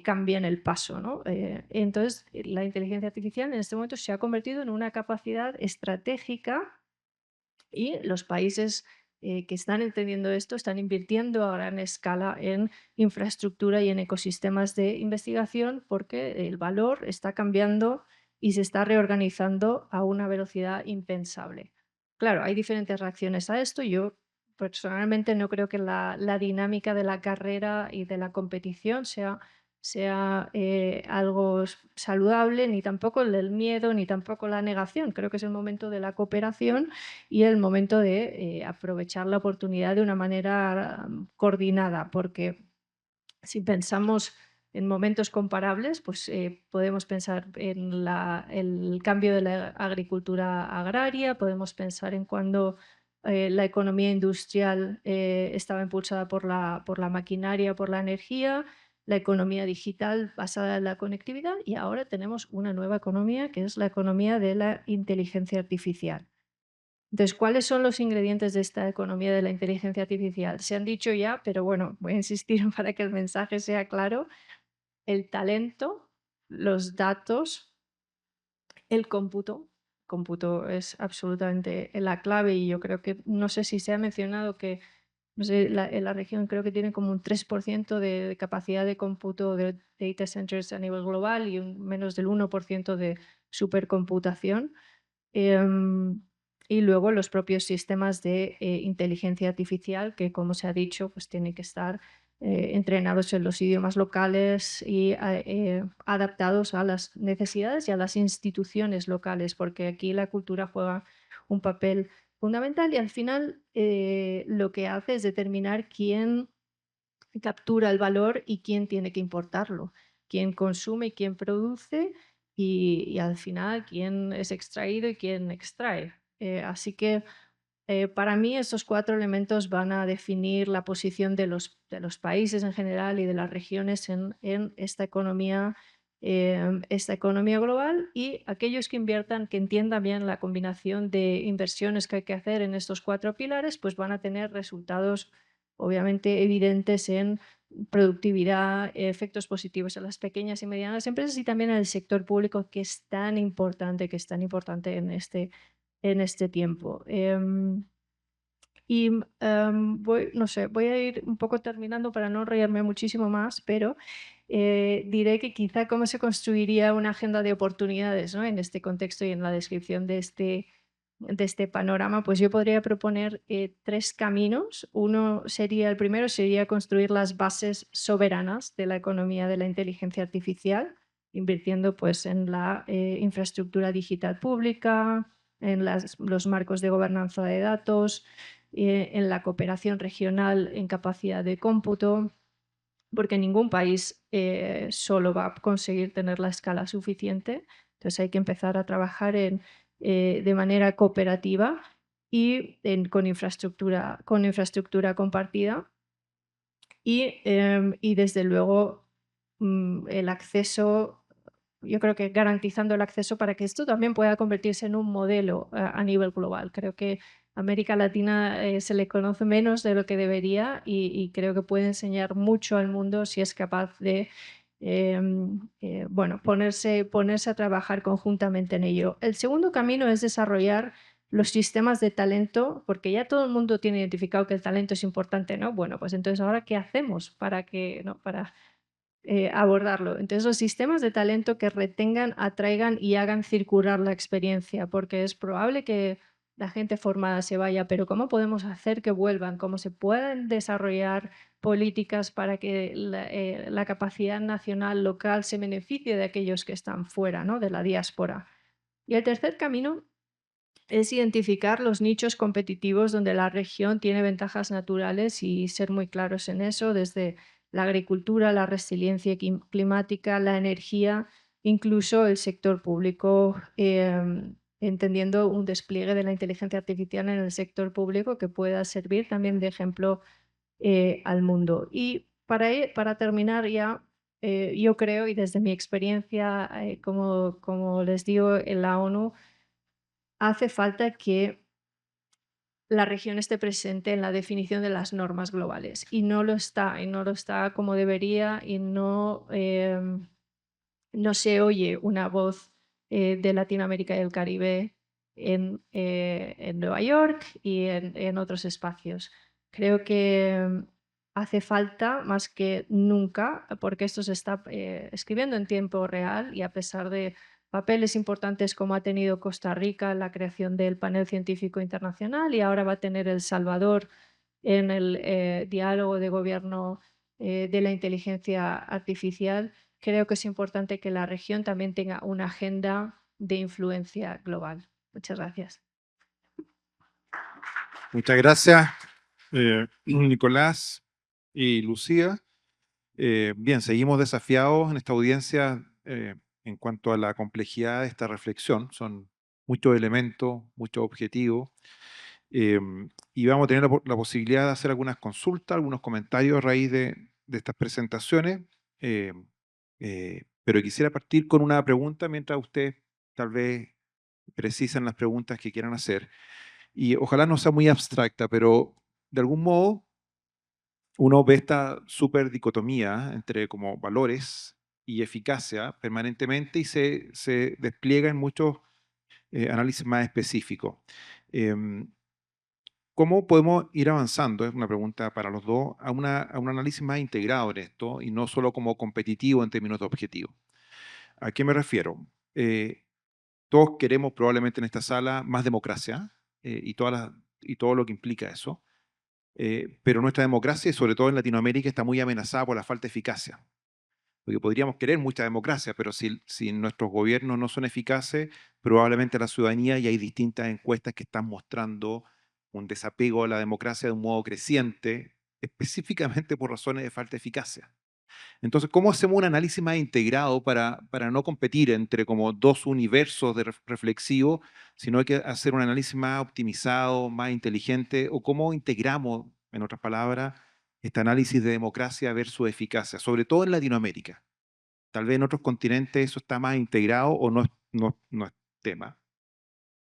cambien el paso, ¿no? Entonces, la inteligencia artificial en este momento se ha convertido en una capacidad estratégica y los países que están entendiendo esto están invirtiendo a gran escala en infraestructura y en ecosistemas de investigación porque el valor está cambiando y se está reorganizando a una velocidad impensable. Claro, hay diferentes reacciones a esto. Yo personalmente no creo que la dinámica de la carrera y de la competición sea algo saludable, ni tampoco el del miedo, ni tampoco la negación. Creo que es el momento de la cooperación y el momento de aprovechar la oportunidad de una manera coordinada, porque si pensamos en momentos comparables, pues podemos pensar en el cambio de la agricultura agraria, podemos pensar en cuando la economía industrial estaba impulsada por la maquinaria, por la energía, la economía digital basada en la conectividad, y ahora tenemos una nueva economía que es la economía de la inteligencia artificial. Entonces, ¿cuáles son los ingredientes de esta economía de la inteligencia artificial? Se han dicho ya, pero bueno, voy a insistir para que el mensaje sea claro. El talento, los datos, el cómputo. Cómputo es absolutamente la clave y yo creo que, no sé si se ha mencionado que, no sé, en la región creo que tiene como un 3% de capacidad de cómputo de data centers a nivel global y menos del 1% de supercomputación. Em, y luego los propios sistemas de inteligencia artificial que, como se ha dicho, pues tienen que estar entrenados en los idiomas locales y adaptados a las necesidades y a las instituciones locales, porque aquí la cultura juega un papel fundamental y al final lo que hace es determinar quién captura el valor y quién tiene que importarlo, quién consume y quién produce y al final quién es extraído y quién extrae. Así que para mí estos cuatro elementos van a definir la posición de los países en general y de las regiones en esta economía global, y aquellos que inviertan, que entiendan bien la combinación de inversiones que hay que hacer en estos cuatro pilares, pues van a tener resultados obviamente evidentes en productividad, efectos positivos en las pequeñas y medianas empresas y también en el sector público, que es tan importante en este tiempo. No sé, voy a ir un poco terminando para no enrollarme muchísimo más, pero diré que quizá cómo se construiría una agenda de oportunidades, ¿no? En este contexto y en la descripción de este panorama, pues yo podría proponer tres caminos. El primero sería construir las bases soberanas de la economía de la inteligencia artificial, invirtiendo pues en la infraestructura digital pública, en los marcos de gobernanza de datos, en la cooperación regional en capacidad de cómputo, porque ningún país solo va a conseguir tener la escala suficiente. Entonces hay que empezar a trabajar de manera cooperativa y con infraestructura compartida. Y desde luego el acceso, yo creo que garantizando el acceso para que esto también pueda convertirse en un modelo a nivel global. Creo que América Latina se le conoce menos de lo que debería y creo que puede enseñar mucho al mundo si es capaz de bueno, ponerse a trabajar conjuntamente en ello. El segundo camino es desarrollar los sistemas de talento, porque ya todo el mundo tiene identificado que el talento es importante, ¿no? Bueno, pues entonces ahora, ¿qué hacemos para abordarlo? Entonces, los sistemas de talento que retengan, atraigan y hagan circular la experiencia, porque es probable que la gente formada se vaya, pero ¿cómo podemos hacer que vuelvan? ¿Cómo se pueden desarrollar políticas para que la capacidad nacional, local, se beneficie de aquellos que están fuera, ¿no? De la diáspora? Y el tercer camino es identificar los nichos competitivos donde la región tiene ventajas naturales y ser muy claros en eso, desde la agricultura, la resiliencia climática, la energía, incluso el sector público, entendiendo un despliegue de la inteligencia artificial en el sector público que pueda servir también de ejemplo al mundo. Y para terminar ya, yo creo, y desde mi experiencia, como les digo, en la ONU, hace falta que la región esté presente en la definición de las normas globales. Y no lo está como debería, y no se oye una voz de Latinoamérica y el Caribe en Nueva York y en otros espacios. Creo que hace falta más que nunca, porque esto se está escribiendo en tiempo real, y a pesar de papeles importantes como ha tenido Costa Rica en la creación del panel científico internacional, y ahora va a tener El Salvador en el diálogo de gobierno de la inteligencia artificial, creo que es importante que la región también tenga una agenda de influencia global. Muchas gracias. Muchas gracias, Nicolás y Lucía. Bien, seguimos desafiados en esta audiencia en cuanto a la complejidad de esta reflexión. Son muchos elementos, muchos objetivos. Y vamos a tener la posibilidad de hacer algunas consultas, algunos comentarios a raíz de estas presentaciones. Eh, pero quisiera partir con una pregunta mientras ustedes tal vez precisan las preguntas que quieran hacer. Y ojalá no sea muy abstracta, pero de algún modo uno ve esta súper dicotomía entre como valores y eficacia permanentemente y se despliega en muchos análisis más específicos. Em, ¿Cómo podemos ir avanzando? Es una pregunta para los dos, a un análisis más integrado en esto y no solo como competitivo en términos de objetivo. ¿A qué me refiero? Todos queremos probablemente en esta sala más democracia y todo lo que implica eso. Pero nuestra democracia, y sobre todo en Latinoamérica, está muy amenazada por la falta de eficacia. Porque podríamos querer mucha democracia, pero si nuestros gobiernos no son eficaces, probablemente la ciudadanía, y hay distintas encuestas que están mostrando un desapego a la democracia de un modo creciente, específicamente por razones de falta de eficacia. Entonces, ¿cómo hacemos un análisis más integrado para no competir entre como dos universos de reflexivos, sino hay que hacer un análisis más optimizado, más inteligente? ¿O cómo integramos, en otras palabras, este análisis de democracia versus eficacia, sobre todo en Latinoamérica? Tal vez en otros continentes eso está más integrado o no es tema.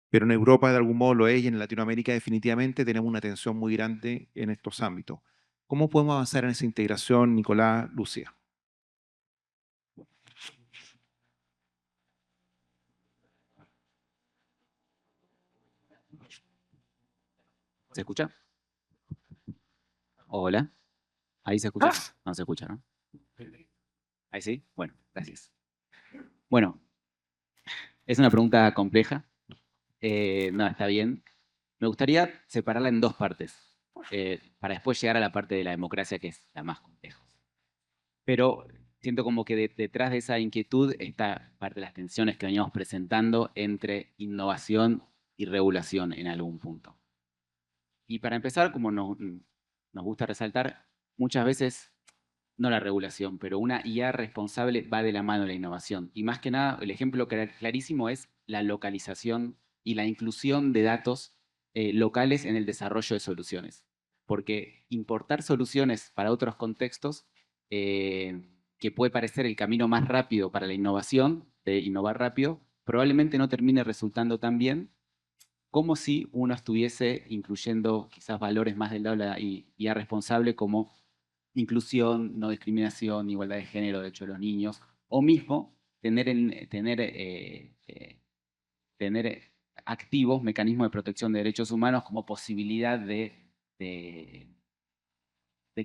Pero en Europa de algún modo lo es, y en Latinoamérica definitivamente tenemos una tensión muy grande en estos ámbitos. ¿Cómo podemos avanzar en esa integración, Nicolás, Lucía? ¿Se escucha? Hola. ¿Ahí se escucha? No se escucha, ¿no? ¿Ahí sí? Bueno, gracias. Bueno, es una pregunta compleja. No, está bien. Me gustaría separarla en dos partes, para después llegar a la parte de la democracia, que es la más compleja. Pero siento como que detrás de esa inquietud está parte de las tensiones que veníamos presentando entre innovación y regulación en algún punto. Y para empezar, como nos gusta resaltar, muchas veces, no la regulación, pero una IA responsable va de la mano de la innovación. Y más que nada, el ejemplo clarísimo es la localización y la inclusión de datos locales en el desarrollo de soluciones. Porque importar soluciones para otros contextos, que puede parecer el camino más rápido para la innovación, de innovar rápido, probablemente no termine resultando tan bien como si uno estuviese incluyendo quizás valores más del lado de la IA responsable, como inclusión, no discriminación, igualdad de género, derecho de los niños, o mismo tener activos mecanismos de protección de derechos humanos como posibilidad de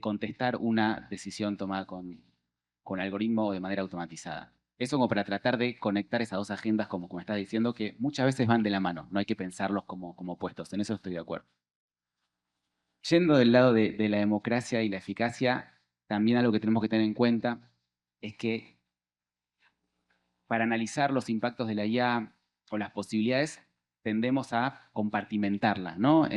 contestar una decisión tomada con algoritmo o de manera automatizada. Eso como para tratar de conectar esas dos agendas, como estás diciendo, que muchas veces van de la mano, no hay que pensarlos como opuestos, en eso estoy de acuerdo. Yendo del lado de la democracia y la eficacia, también algo que tenemos que tener en cuenta es que para analizar los impactos de la IA o las posibilidades, tendemos a compartimentarlas, ¿no?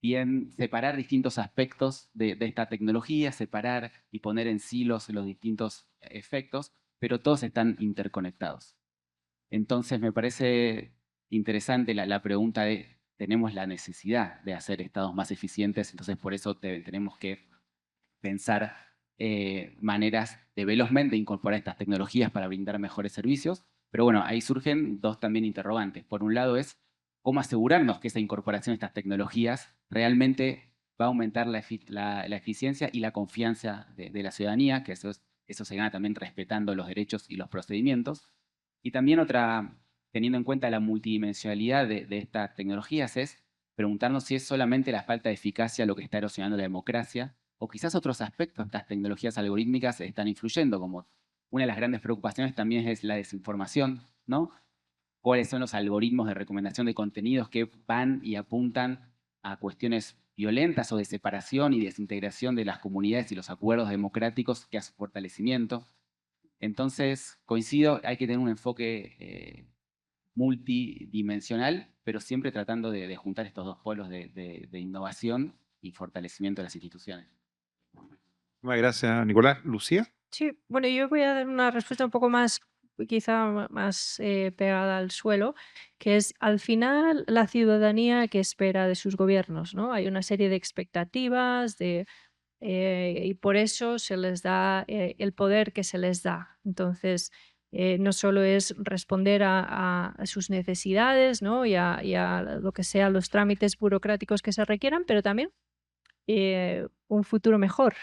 bien separar distintos aspectos de esta tecnología, separar y poner en silos los distintos efectos, pero todos están interconectados. Entonces me parece interesante la pregunta de, ¿tenemos la necesidad de hacer estados más eficientes? Entonces por eso tenemos que pensar maneras de velozmente incorporar estas tecnologías para brindar mejores servicios. Pero bueno, ahí surgen dos también interrogantes. Por un lado es cómo asegurarnos que esa incorporación de estas tecnologías realmente va a aumentar la eficiencia y la confianza de la ciudadanía, que eso se gana también respetando los derechos y los procedimientos. Y también otra, teniendo en cuenta la multidimensionalidad de estas tecnologías, es preguntarnos si es solamente la falta de eficacia lo que está erosionando la democracia, o quizás otros aspectos de estas tecnologías algorítmicas están influyendo, como una de las grandes preocupaciones también es la desinformación, ¿no? ¿Cuáles son los algoritmos de recomendación de contenidos que van y apuntan a cuestiones violentas o de separación y desintegración de las comunidades y los acuerdos democráticos que a su fortalecimiento? Entonces, coincido, hay que tener un enfoque multidimensional, pero siempre tratando de juntar estos dos polos de innovación y fortalecimiento de las instituciones. Muchas gracias, Nicolás. Lucía. Sí, bueno, yo voy a dar una respuesta un poco más, quizá más pegada al suelo, que es al final la ciudadanía que espera de sus gobiernos, ¿no? Hay una serie de expectativas y por eso se les da el poder que se les da. Entonces, no solo es responder a sus necesidades, ¿no? y a lo que sean los trámites burocráticos que se requieran, pero también un futuro mejor.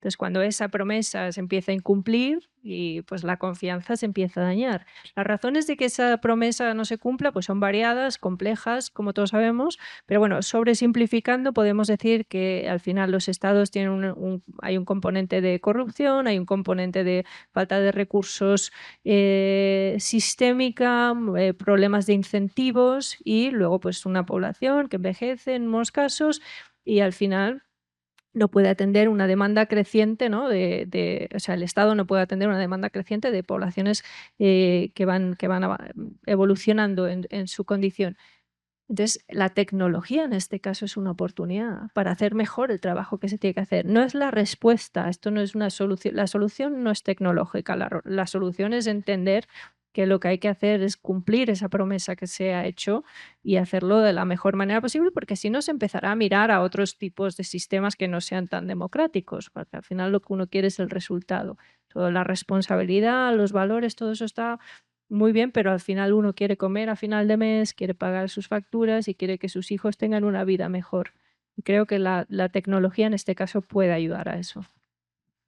Entonces, cuando esa promesa se empieza a incumplir y pues la confianza se empieza a dañar. Las razones de que esa promesa no se cumpla pues son variadas, complejas, como todos sabemos, pero bueno, sobresimplificando podemos decir que al final los estados tienen hay un componente de corrupción, hay un componente de falta de recursos sistémica, problemas de incentivos y luego pues una población que envejece en unos casos y al final no puede atender una demanda creciente, ¿no? O sea, el Estado no puede atender una demanda creciente de poblaciones que van evolucionando en su condición. Entonces, la tecnología en este caso es una oportunidad para hacer mejor el trabajo que se tiene que hacer. No es la respuesta, esto no es una solución. La solución no es tecnológica, la solución es entender que lo que hay que hacer es cumplir esa promesa que se ha hecho y hacerlo de la mejor manera posible, porque si no se empezará a mirar a otros tipos de sistemas que no sean tan democráticos, porque al final lo que uno quiere es el resultado. Toda la responsabilidad, los valores, todo eso está muy bien, pero al final uno quiere comer a final de mes, quiere pagar sus facturas y quiere que sus hijos tengan una vida mejor. Y creo que la tecnología en este caso puede ayudar a eso.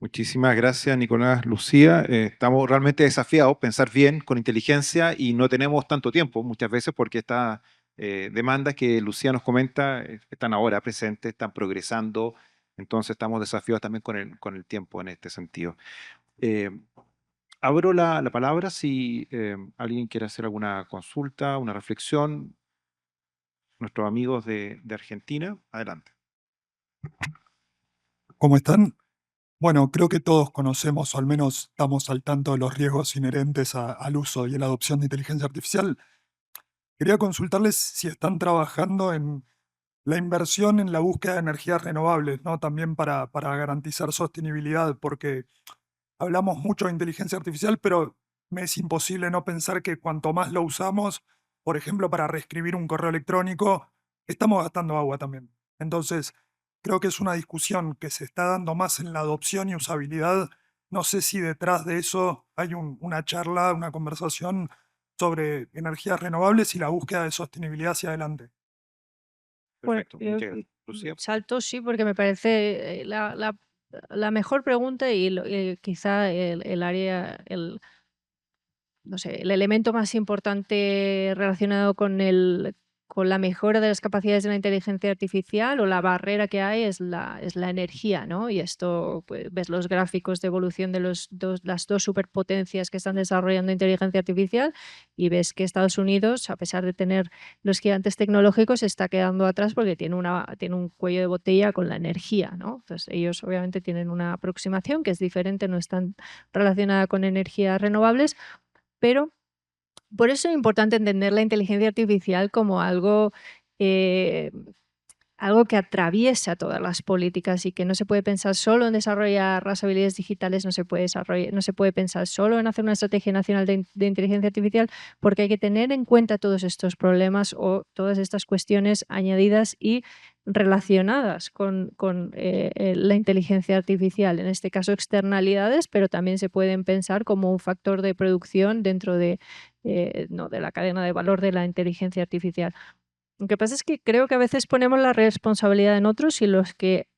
Muchísimas gracias, Nicolás, Lucía. Estamos realmente desafiados, pensar bien, con inteligencia, y no tenemos tanto tiempo muchas veces porque estas demandas que Lucía nos comenta están ahora presentes, están progresando, entonces estamos desafiados también con el tiempo en este sentido. Eh, Abro la palabra si alguien quiere hacer alguna consulta, una reflexión. Nuestros amigos de Argentina, adelante. ¿Cómo están? Bueno, creo que todos conocemos, o al menos estamos al tanto de los riesgos inherentes al uso y a la adopción de inteligencia artificial. Quería consultarles si están trabajando en la inversión en la búsqueda de energías renovables, ¿no? También para garantizar sostenibilidad, porque hablamos mucho de inteligencia artificial, pero me es imposible no pensar que cuanto más lo usamos, por ejemplo, para reescribir un correo electrónico, estamos gastando agua también. Entonces, creo que es una discusión que se está dando más en la adopción y usabilidad. No sé si detrás de eso hay una charla, una conversación sobre energías renovables y la búsqueda de sostenibilidad hacia adelante. Bueno, Perfecto, muchas gracias. Lucía. salto sí, porque me parece la mejor pregunta y quizá el área, no sé, el elemento más importante relacionado con la mejora de las capacidades de la inteligencia artificial o la barrera que hay es la energía, ¿no? Y esto, pues, ves los gráficos de evolución de las dos superpotencias que están desarrollando inteligencia artificial y ves que Estados Unidos, a pesar de tener los gigantes tecnológicos, está quedando atrás porque tiene un cuello de botella con la energía, ¿no? Entonces, ellos obviamente tienen una aproximación que es diferente, no es tan relacionada con energías renovables, pero por eso es importante entender la inteligencia artificial como algo algo que atraviesa todas las políticas y que no se puede pensar solo en desarrollar las habilidades digitales, no se puede pensar solo en hacer una estrategia nacional de inteligencia artificial, porque hay que tener en cuenta todos estos problemas o todas estas cuestiones añadidas y relacionadas con la inteligencia artificial, en este caso externalidades, pero también se pueden pensar como un factor de producción dentro de la cadena de valor de la inteligencia artificial. Lo que pasa es que creo que a veces ponemos la responsabilidad en otros y los que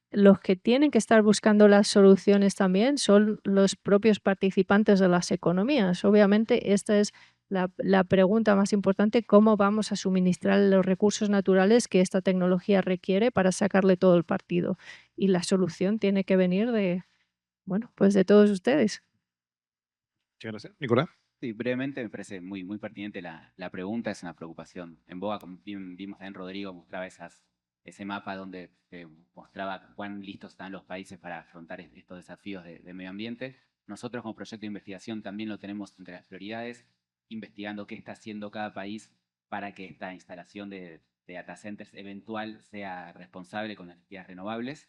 tienen que estar buscando las soluciones también son los propios participantes de las economías. Obviamente, esta es la pregunta más importante: ¿cómo vamos a suministrar los recursos naturales que esta tecnología requiere para sacarle todo el partido? Y la solución tiene que venir pues de todos ustedes. Muchas gracias. Nicolás. Sí, brevemente me parece muy, muy pertinente la pregunta, es una preocupación en boga, como bien vimos en Rodrigo, mostraba ese mapa donde mostraba cuán listos están los países para afrontar estos desafíos de medio ambiente. Nosotros como proyecto de investigación también lo tenemos entre las prioridades, investigando qué está haciendo cada país para que esta instalación de data centers eventual sea responsable con energías renovables.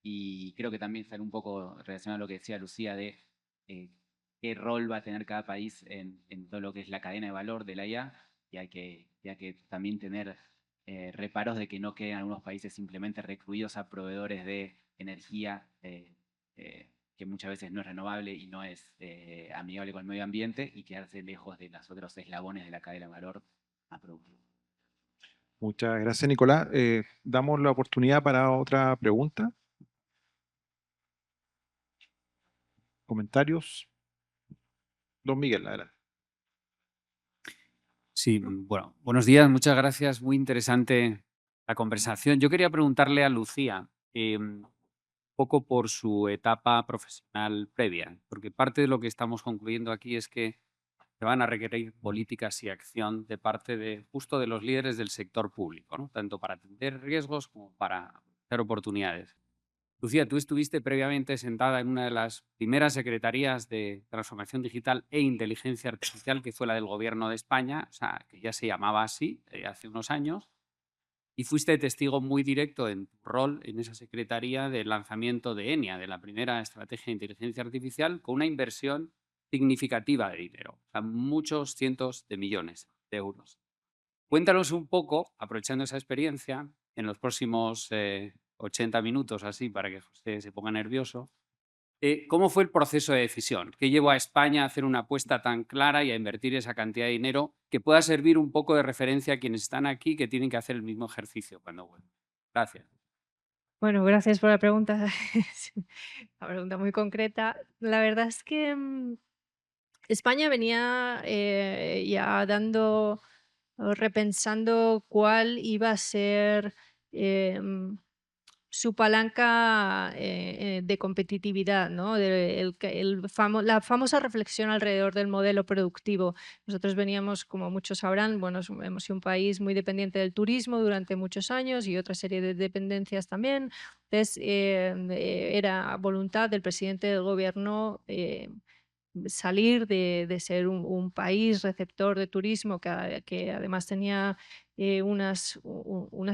Y creo que también sale un poco relacionado a lo que decía Lucía de qué rol va a tener cada país en todo lo que es la cadena de valor de la IA, y hay que también tener reparos de que no queden algunos países simplemente recluidos a proveedores de energía que muchas veces no es renovable y no es amigable con el medio ambiente, y quedarse lejos de los otros eslabones de la cadena de valor a producir. Muchas gracias, Nicolás. Damos la oportunidad para otra pregunta. ¿Comentarios? Don Miguel, adelante. Sí, bueno, buenos días, muchas gracias, muy interesante la conversación. Yo quería preguntarle a Lucía un poco por su etapa profesional previa, porque parte de lo que estamos concluyendo aquí es que se van a requerir políticas y acción de parte de justo de los líderes del sector público, ¿no? Tanto para atender riesgos como para hacer oportunidades. Lucía, tú estuviste previamente sentada en una de las primeras secretarías de Transformación Digital e Inteligencia Artificial, que fue la del Gobierno de España, o sea, que ya se llamaba así hace unos años, y fuiste testigo muy directo en tu rol en esa secretaría del lanzamiento de ENIA, de la primera estrategia de inteligencia artificial, con una inversión significativa de dinero, o sea, muchos cientos de millones de euros. Cuéntanos un poco, aprovechando esa experiencia, en los próximos 80 minutos, así, para que José se ponga nervioso, ¿cómo fue el proceso de decisión? ¿Qué llevó a España a hacer una apuesta tan clara y a invertir esa cantidad de dinero que pueda servir un poco de referencia a quienes están aquí que tienen que hacer el mismo ejercicio cuando vuelvan? Gracias. Bueno, gracias por la pregunta. Es una pregunta muy concreta. La verdad es que España venía ya repensando cuál iba a ser su palanca de competitividad, ¿no? La famosa reflexión alrededor del modelo productivo. Nosotros veníamos, como muchos sabrán, bueno, hemos sido un país muy dependiente del turismo durante muchos años y otra serie de dependencias también. Entonces, era voluntad del presidente del gobierno salir de ser un país receptor de turismo que además tenía unas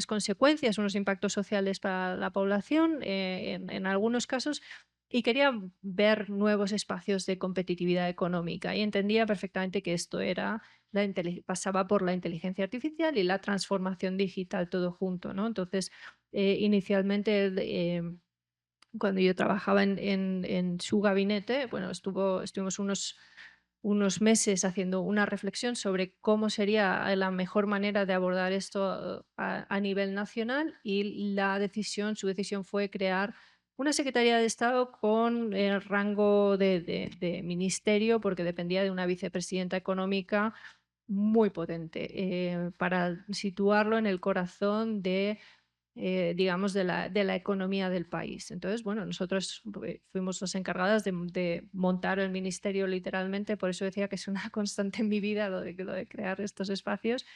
consecuencias, unos impactos sociales para la población en algunos casos, y quería ver nuevos espacios de competitividad económica, y entendía perfectamente que esto pasaba por la inteligencia artificial y la transformación digital todo junto, ¿no? Entonces, inicialmente cuando yo trabajaba en su gabinete, bueno, estuvimos unos meses haciendo una reflexión sobre cómo sería la mejor manera de abordar esto a nivel nacional, y su decisión fue crear una Secretaría de Estado con el rango de ministerio, porque dependía de una vicepresidenta económica muy potente, para situarlo en el corazón digamos, de la economía del país. Entonces, bueno, nosotros fuimos las encargadas de montar el ministerio literalmente, por eso decía que es una constante en mi vida lo de crear estos espacios.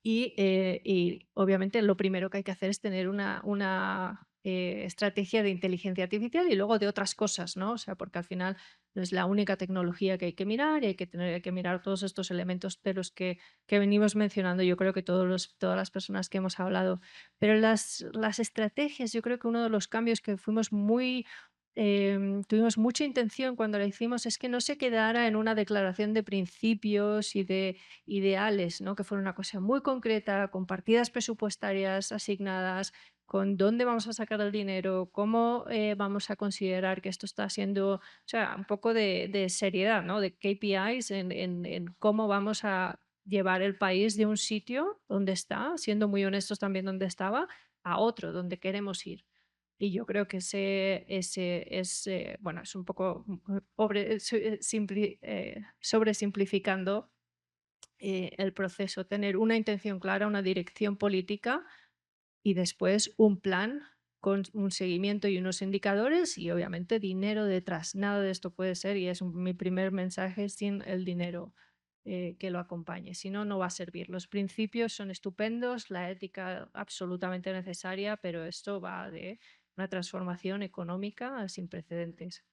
Y obviamente lo primero que hay que hacer es tener una estrategia de inteligencia artificial y luego de otras cosas, ¿no? O sea, porque al final no es la única tecnología que hay que mirar y hay que mirar todos estos elementos de los que venimos mencionando, yo creo que todas las personas que hemos hablado. Pero las estrategias, yo creo que uno de los cambios que fuimos tuvimos mucha intención cuando la hicimos es que no se quedara en una declaración de principios y de ideales, ¿no? Que fuera una cosa muy concreta, con partidas presupuestarias asignadas, con dónde vamos a sacar el dinero, cómo vamos a considerar que esto está siendo, o sea, un poco de seriedad, ¿no? De KPIs en cómo vamos a llevar el país de un sitio donde está, siendo muy honestos también donde estaba, a otro, donde queremos ir. Y yo creo que ese es, bueno, es un poco sobresimplificando el proceso, tener una intención clara, una dirección política y después un plan con un seguimiento y unos indicadores y obviamente dinero detrás. Nada de esto puede ser, y es mi primer mensaje, sin el dinero que lo acompañe. Si no, no va a servir. Los principios son estupendos, la ética absolutamente necesaria, pero esto va de una transformación económica sin precedentes.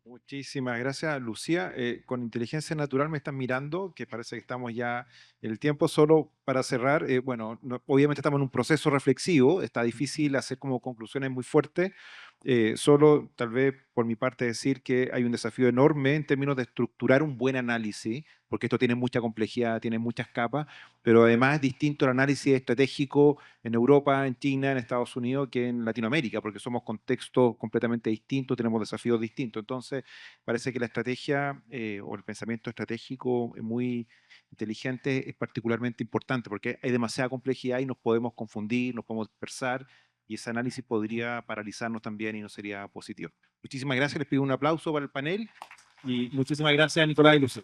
Muchísimas gracias, Lucía. Con inteligencia natural me están mirando, que parece que estamos ya en el tiempo. Solo para cerrar, bueno, obviamente estamos en un proceso reflexivo, está difícil hacer como conclusiones muy fuertes. Solo tal vez por mi parte decir que hay un desafío enorme en términos de estructurar un buen análisis, porque esto tiene mucha complejidad, tiene muchas capas, pero además es distinto el análisis estratégico en Europa, en China, en Estados Unidos que en Latinoamérica, porque somos contextos completamente distintos, tenemos desafíos distintos. Entonces, parece que la estrategia o el pensamiento estratégico muy inteligente es particularmente importante porque hay demasiada complejidad y nos podemos confundir, nos podemos dispersar y ese análisis podría paralizarnos también y no sería positivo. Muchísimas gracias, les pido un aplauso para el panel y muchísimas gracias a Nicolás y Lucía.